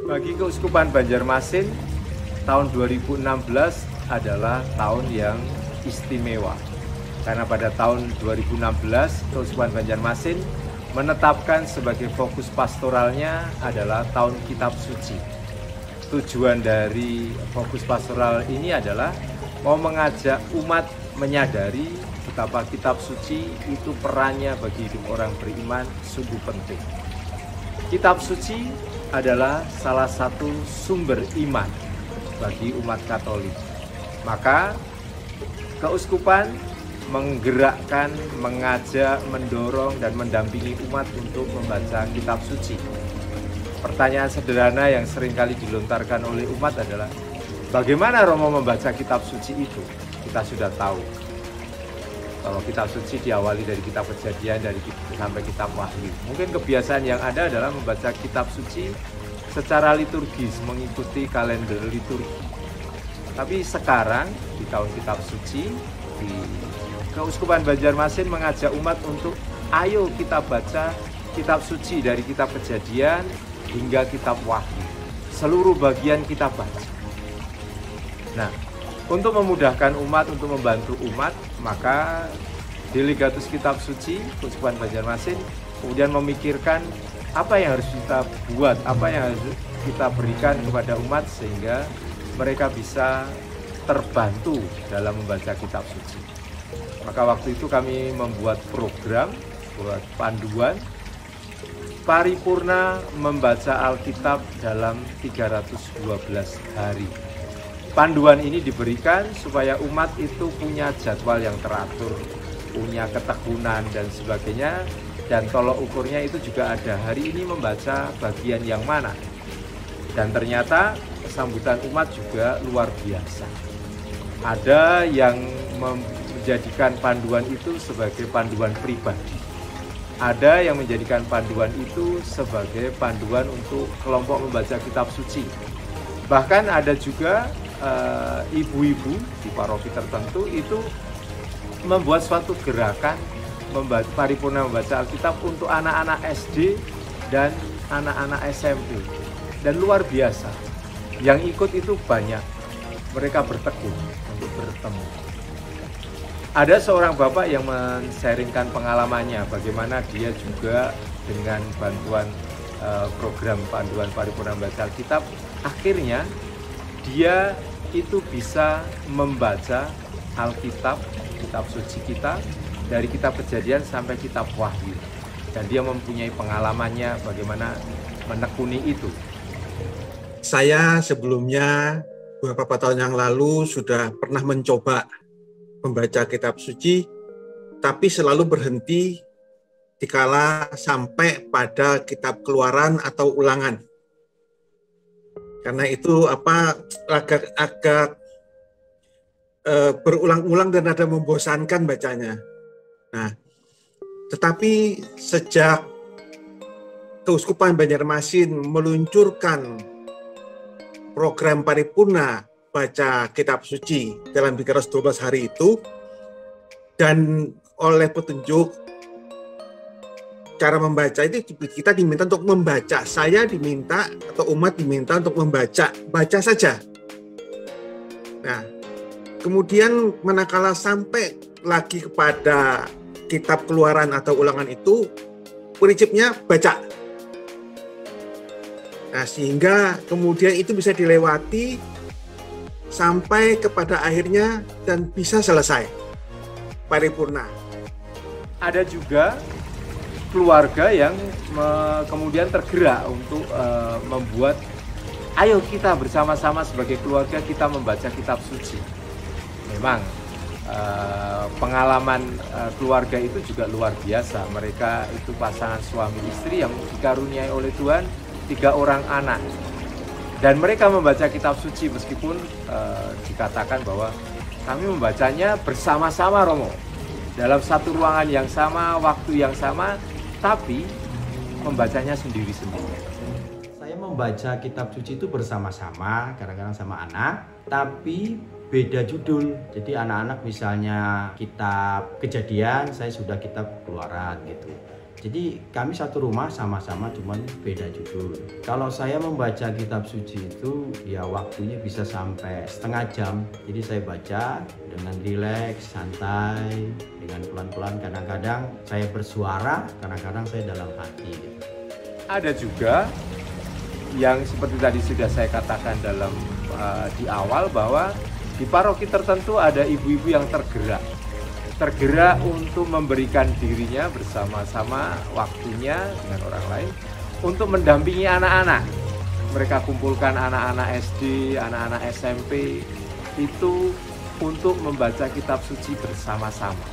Bagi Keuskupan Banjarmasin, tahun 2016 adalah tahun yang istimewa. Karena pada tahun 2016, Keuskupan Banjarmasin menetapkan sebagai fokus pastoralnya adalah tahun Kitab Suci. Tujuan dari fokus pastoral ini adalah mau mengajak umat menyadari betapa Kitab Suci itu perannya bagi hidup orang beriman sungguh penting. Kitab Suci adalah salah satu sumber iman bagi umat Katolik. Maka Keuskupan menggerakkan, mengajak, mendorong, dan mendampingi umat untuk membaca Kitab Suci. Pertanyaan sederhana yang seringkali dilontarkan oleh umat adalah, bagaimana Romo membaca Kitab Suci itu? Kita sudah tahu. Kalau Kitab Suci diawali dari Kitab Kejadian sampai Kitab Wahyu. Mungkin kebiasaan yang ada adalah membaca Kitab Suci secara liturgis, mengikuti kalender liturgi. Tapi sekarang, di tahun Kitab Suci, di Keuskupan Banjarmasin mengajak umat untuk ayo kita baca Kitab Suci dari Kitab Kejadian hingga Kitab Wahyu. Seluruh bagian kita baca. Nah, untuk memudahkan umat, untuk membantu umat, maka Delegatus Kitab Suci Keuskupan Banjarmasin kemudian memikirkan apa yang harus kita buat, apa yang harus kita berikan kepada umat sehingga mereka bisa terbantu dalam membaca Kitab Suci. Maka waktu itu kami membuat program, buat panduan paripurna membaca Alkitab dalam 312 hari. Panduan ini diberikan supaya umat itu punya jadwal yang teratur, punya ketekunan dan sebagainya, dan tolok ukurnya itu juga ada. Hari ini membaca bagian yang mana. Dan ternyata sambutan umat juga luar biasa. Ada yang menjadikan panduan itu sebagai panduan pribadi. Ada yang menjadikan panduan itu sebagai panduan untuk kelompok membaca Kitab Suci. Bahkan ada juga ibu-ibu di paroki tertentu itu membuat suatu gerakan paripurna membaca Alkitab untuk anak-anak SD dan anak-anak SMP. Dan luar biasa, yang ikut itu banyak. Mereka bertekun untuk bertemu. Ada seorang bapak yang men-sharingkan pengalamannya, bagaimana dia juga dengan bantuan program panduan paripurna membaca Alkitab, akhirnya dia itu bisa membaca Alkitab, Kitab Suci kita, dari Kitab Kejadian sampai Kitab Wahyu. Dan dia mempunyai pengalamannya bagaimana menekuni itu. Saya sebelumnya beberapa tahun yang lalu sudah pernah mencoba membaca Kitab Suci, tapi selalu berhenti dikala sampai pada Kitab Keluaran atau Ulangan. Karena itu agak berulang-ulang dan ada membosankan bacanya. Nah, tetapi sejak Keuskupan Banjarmasin meluncurkan program paripurna baca Kitab Suci dalam 312 hari itu, dan oleh petunjuk cara membaca itu kita diminta untuk membaca. Saya diminta atau umat diminta untuk baca saja. Nah, kemudian manakala sampai lagi kepada Kitab Keluaran atau Ulangan itu, prinsipnya baca. Nah, sehingga kemudian itu bisa dilewati sampai kepada akhirnya dan bisa selesai paripurna. Ada juga keluarga yang kemudian tergerak untuk membuat, ayo kita bersama-sama sebagai keluarga kita membaca Kitab Suci. Memang pengalaman keluarga itu juga luar biasa. Mereka itu pasangan suami istri yang dikaruniai oleh Tuhan 3 orang anak. Dan mereka membaca Kitab Suci meskipun dikatakan bahwa kami membacanya bersama-sama, Romo. Dalam satu ruangan yang sama, waktu yang sama, tapi membacanya sendiri-sendiri. Saya membaca Kitab Suci itu bersama-sama, kadang-kadang sama anak, tapi beda judul. Jadi anak-anak misalnya Kitab Kejadian, saya sudah Kitab Keluaran gitu. Jadi kami satu rumah sama-sama, cuman beda judul. Kalau saya membaca kitab suci itu ya waktunya bisa sampai setengah jam. Jadi saya baca dengan rileks, santai, dengan pelan-pelan. Kadang-kadang saya bersuara, kadang-kadang saya dalam hati. Ada juga yang seperti tadi sudah saya katakan di awal, bahwa di paroki tertentu ada ibu-ibu yang tergerak untuk memberikan dirinya bersama-sama waktunya dengan orang lain untuk mendampingi anak-anak. Mereka kumpulkan anak-anak SD, anak-anak SMP itu untuk membaca kitab suci bersama-sama.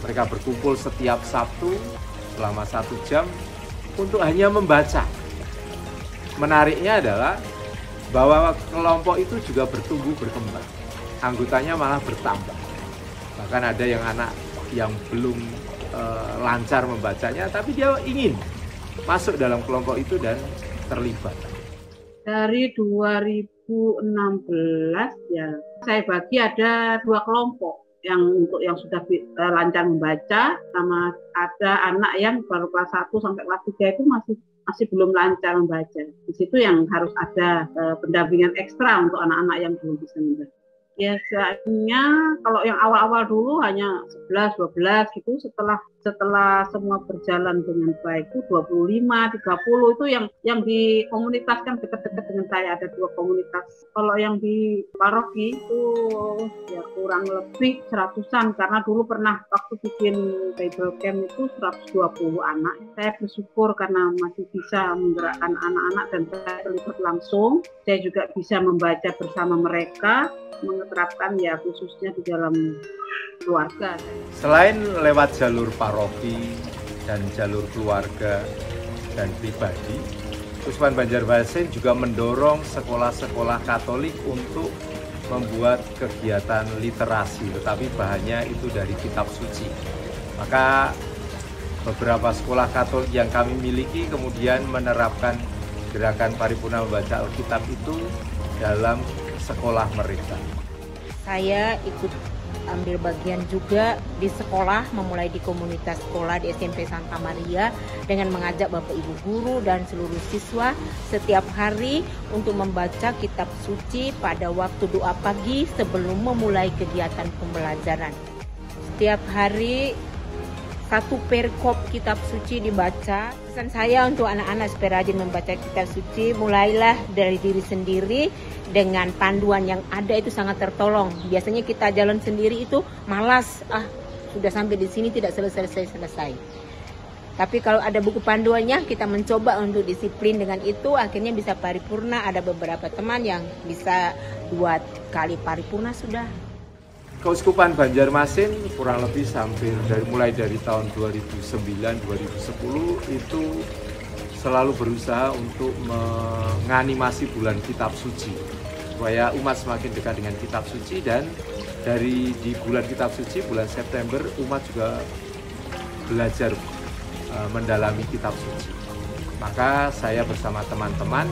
Mereka berkumpul setiap Sabtu selama 1 jam untuk hanya membaca. Menariknya adalah bahwa kelompok itu juga bertumbuh berkembang. Anggotanya malah bertambah. Bahkan ada yang anak yang belum lancar membacanya, tapi dia ingin masuk dalam kelompok itu dan terlibat. Dari 2016 ya, saya bagi ada 2 kelompok. Yang sudah lancar membaca, sama ada anak yang baru kelas 1 sampai kelas 3 itu masih belum lancar membaca. Di situ yang harus ada pendampingan ekstra untuk anak-anak yang belum bisa membaca. Biasanya kalau yang awal-awal dulu hanya 11, 12 gitu, setelah semua berjalan dengan baik itu 25, 30 itu yang di komunitas kan dekat-dekat dengan saya, ada 2 komunitas. Kalau yang di paroki itu ya kurang lebih 100-an, karena dulu pernah waktu bikin Bible Camp itu 120 anak. Saya bersyukur karena masih bisa menggerakkan anak-anak dan saya terlibat langsung. Saya juga bisa membaca bersama mereka, menerapkan ya khususnya di dalam keluarga. Selain lewat jalur paroki dan jalur keluarga dan pribadi, Keuskupan Banjarmasin juga mendorong sekolah-sekolah Katolik untuk membuat kegiatan literasi, tetapi bahannya itu dari kitab suci. Maka beberapa sekolah Katolik yang kami miliki kemudian menerapkan gerakan paripurna membaca Alkitab itu dalam sekolah mereka. Saya ikut ambil bagian juga di sekolah, memulai di komunitas sekolah di SMP Santa Maria dengan mengajak Bapak Ibu guru dan seluruh siswa setiap hari untuk membaca kitab suci pada waktu doa pagi sebelum memulai kegiatan pembelajaran. Setiap hari 1 perikop kitab suci dibaca. Pesan saya untuk anak-anak supaya rajin membaca kitab suci, mulailah dari diri sendiri. Dengan panduan yang ada itu sangat tertolong. Biasanya kita jalan sendiri itu malas, sudah sampai di sini tidak selesai. Tapi kalau ada buku panduannya, kita mencoba untuk disiplin dengan itu, akhirnya bisa paripurna. Ada beberapa teman yang bisa 2 kali paripurna sudah. Keuskupan Banjarmasin kurang lebih mulai dari tahun 2009-2010 itu selalu berusaha untuk menganimasi bulan kitab suci supaya umat semakin dekat dengan kitab suci, dan di bulan kitab suci, bulan September, umat juga belajar mendalami kitab suci. Maka saya bersama teman-teman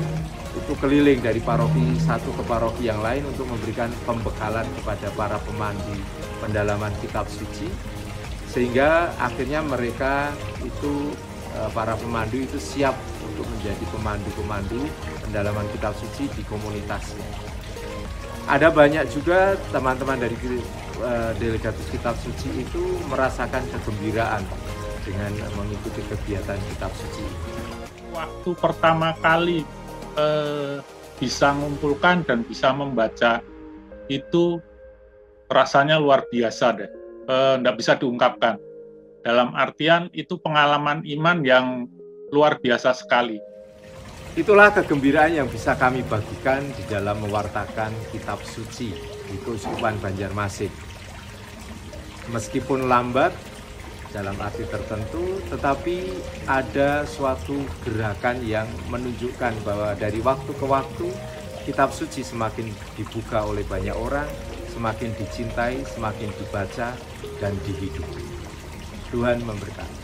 itu keliling dari paroki satu ke paroki yang lain untuk memberikan pembekalan kepada para pemandu pendalaman kitab suci, sehingga akhirnya mereka itu para pemandu itu siap untuk menjadi pemandu-pemandu pendalaman kitab suci di komunitasnya. Ada banyak juga teman-teman dari delegatus kitab suci itu merasakan kegembiraan dengan mengikuti kegiatan kitab suci. Waktu pertama kali bisa mengumpulkan dan bisa membaca itu rasanya luar biasa deh, nggak bisa diungkapkan. Dalam artian itu pengalaman iman yang luar biasa sekali. Itulah kegembiraan yang bisa kami bagikan di dalam mewartakan kitab suci di Keuskupan Banjarmasin. Meskipun lambat dalam arti tertentu, tetapi ada suatu gerakan yang menunjukkan bahwa dari waktu ke waktu kitab suci semakin dibuka oleh banyak orang, semakin dicintai, semakin dibaca dan dihidupi. Tuhan memberkati.